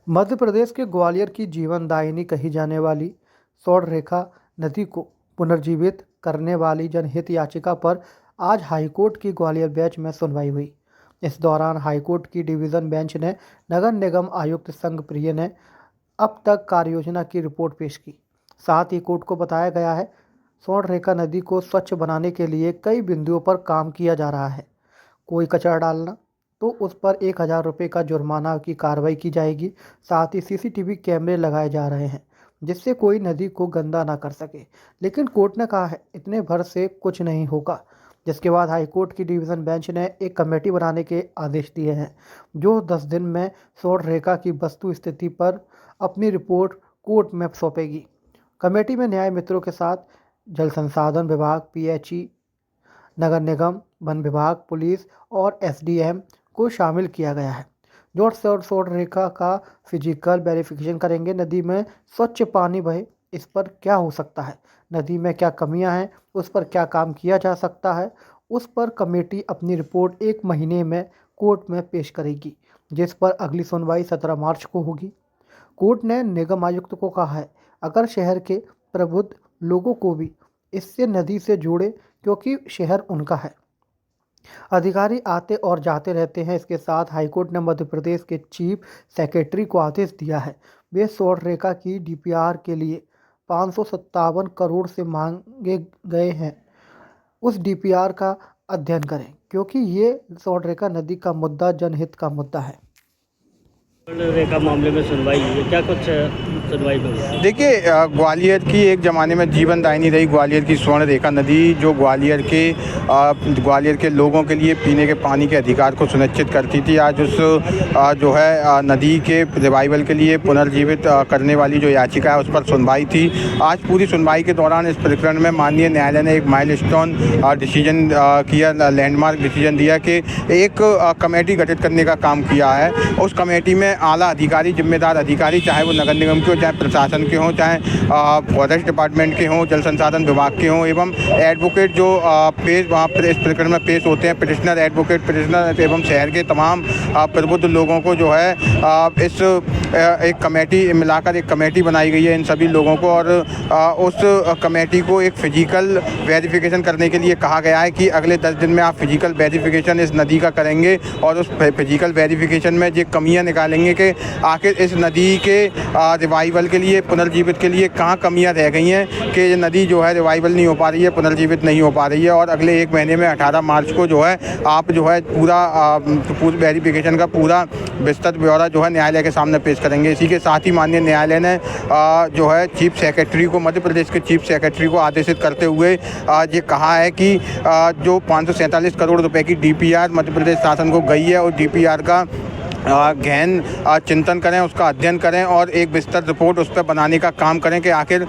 मध्य प्रदेश के ग्वालियर की जीवनदायिनी कही जाने वाली स्वर्णरेखा नदी को पुनर्जीवित करने वाली जनहित याचिका पर आज हाईकोर्ट की ग्वालियर बेंच में सुनवाई हुई। इस दौरान हाईकोर्ट की डिवीज़न बेंच ने नगर निगम आयुक्त संघ प्रिय ने अब तक कार्ययोजना की रिपोर्ट पेश की। साथ ही कोर्ट को बताया गया है स्वर्णरेखा नदी को स्वच्छ बनाने के लिए कई बिंदुओं पर काम किया जा रहा है। कोई कचरा डालना तो उस पर 1,000 रुपये का जुर्माना की कार्रवाई की जाएगी। साथ ही सीसीटीवी कैमरे लगाए जा रहे हैं जिससे कोई नदी को गंदा ना कर सके। लेकिन कोर्ट ने कहा है इतने भर से कुछ नहीं होगा। जिसके बाद हाईकोर्ट की डिवीज़न बेंच ने एक कमेटी बनाने के आदेश दिए हैं जो 10 दिन में स्वर्णरेखा की वस्तु स्थिति पर अपनी रिपोर्ट कोर्ट में सौंपेगी। कमेटी में न्याय मित्रों के साथ जल संसाधन विभाग, पीएचई, नगर निगम, वन विभाग, पुलिस और एसडीएम को शामिल किया गया है जो स्वर्णरेखा का फिजिकल वेरिफिकेशन करेंगे। नदी में स्वच्छ पानी बहे, इस पर क्या हो सकता है, नदी में क्या कमियां हैं, उस पर क्या काम किया जा सकता है, उस पर कमेटी अपनी रिपोर्ट 1 महीने में कोर्ट में पेश करेगी, जिस पर अगली सुनवाई 17 मार्च को होगी। कोर्ट ने निगम आयुक्त को कहा है अगर शहर के प्रबुद्ध लोगों को भी इससे नदी से जोड़े क्योंकि शहर उनका है। अधिकारी आते और जाते रहते हैं। इसके साथ हाईकोर्ट ने मध्य प्रदेश के चीफ सेक्रेटरी को आदेश दिया है वे स्वर्णरेखा की डीपीआर के लिए 557 करोड़ से मांगे गए हैं उस डीपीआर का अध्ययन करें क्योंकि ये स्वर्णरेखा नदी का मुद्दा जनहित का मुद्दा है। रेखा मामले में सुनवाई हुई है, क्या कुछ सुनवाई में? देखिए, ग्वालियर की एक ज़माने में जीवनदायिनी रही ग्वालियर की स्वर्णरेखा नदी, जो ग्वालियर के लोगों के लिए पीने के पानी के अधिकार को सुनिश्चित करती थी। आज उस जो है नदी के रिवाइवल के लिए पुनर्जीवित करने वाली जो याचिका है उस पर सुनवाई थी। आज पूरी सुनवाई के दौरान इस प्रकरण में माननीय न्यायालय ने एक माइलस्टोन डिसीजन किया, लैंडमार्क डिसीजन दिया कि एक कमेटी गठित करने का काम किया है। उस कमेटी में आला अधिकारी, जिम्मेदार अधिकारी, चाहे वो नगर निगम के हो, चाहे प्रशासन के हों, चाहे फॉरेस्ट डिपार्टमेंट के हों, जल संसाधन विभाग के हों, एवं एडवोकेट जो पेश वहाँ पर इस प्रकरण में पेश होते हैं, पिटिशनर, एडवोकेट, पिटिशनर एवं शहर के तमाम प्रबुद्ध लोगों को जो है इस एक कमेटी मिलाकर एक कमेटी बनाई गई है इन सभी लोगों को। और उस कमेटी को एक फिजिकल वेरिफिकेशन करने के लिए कहा गया है कि अगले 10 दिन में आप फिजिकल वेरिफिकेशन इस नदी का करेंगे और उस फिजिकल वेरिफिकेशन में जो कमियां निकालेंगे कि आखिर इस नदी के रिवाइवल के लिए, पुनर्जीवित के लिए कहाँ कमियां रह गई हैं कि ये नदी जो है रिवाइवल नहीं हो पा रही है, पुनर्जीवित नहीं हो पा रही है। और अगले 1 महीने में 18 मार्च को जो है आप जो है पूरा वेरिफिकेशन का पूरा विस्तृत ब्यौरा जो है न्यायालय के सामने पेश करेंगे। इसी के साथ ही माननीय न्यायालय ने जो है चीफ सेक्रेटरी को, मध्य प्रदेश के चीफ सेक्रेटरी को आदेशित करते हुए ये कहा है कि जो 547 करोड़ रुपए की डीपीआर मध्य प्रदेश शासन को गई है और डीपीआर का गहन चिंतन करें, उसका अध्ययन करें और एक विस्तृत रिपोर्ट उस पर बनाने का काम करें कि आखिर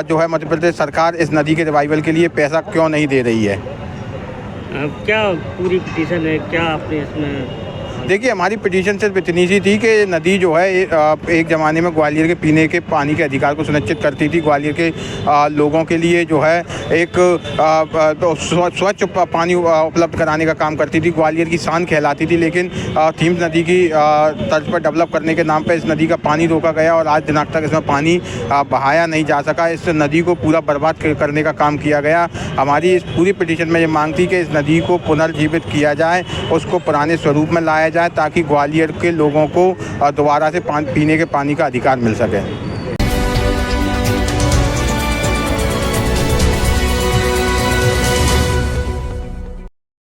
जो है मध्य प्रदेश सरकार इस नदी के रिवाइवल के लिए पैसा क्यों नहीं दे रही है। क्या पूरी पिटीशन है, क्या आपने इसमें? देखिए, हमारी पिटीशन सिर्फ इतनी सी थी कि नदी जो है एक ज़माने में ग्वालियर के पीने के पानी के अधिकार को सुनिश्चित करती थी। ग्वालियर के लोगों के लिए जो है एक तो स्वच्छ पानी उपलब्ध कराने का काम करती थी। ग्वालियर की शान कहलाती थी, लेकिन थीम्स नदी की तर्ज पर डेवलप करने के नाम पर इस नदी का पानी रोका गया और आज दिनांक तक इसमें पानी बहाया नहीं जा सका। इस नदी को पूरा बर्बाद करने का काम किया गया। हमारी इस पूरी पिटीशन में ये मांग थी कि इस नदी को पुनर्जीवित किया जाए, उसको पुराने स्वरूप में लाया जाए ताकि ग्वालियर के लोगों को दोबारा से पीने के पानी का अधिकार मिल सके।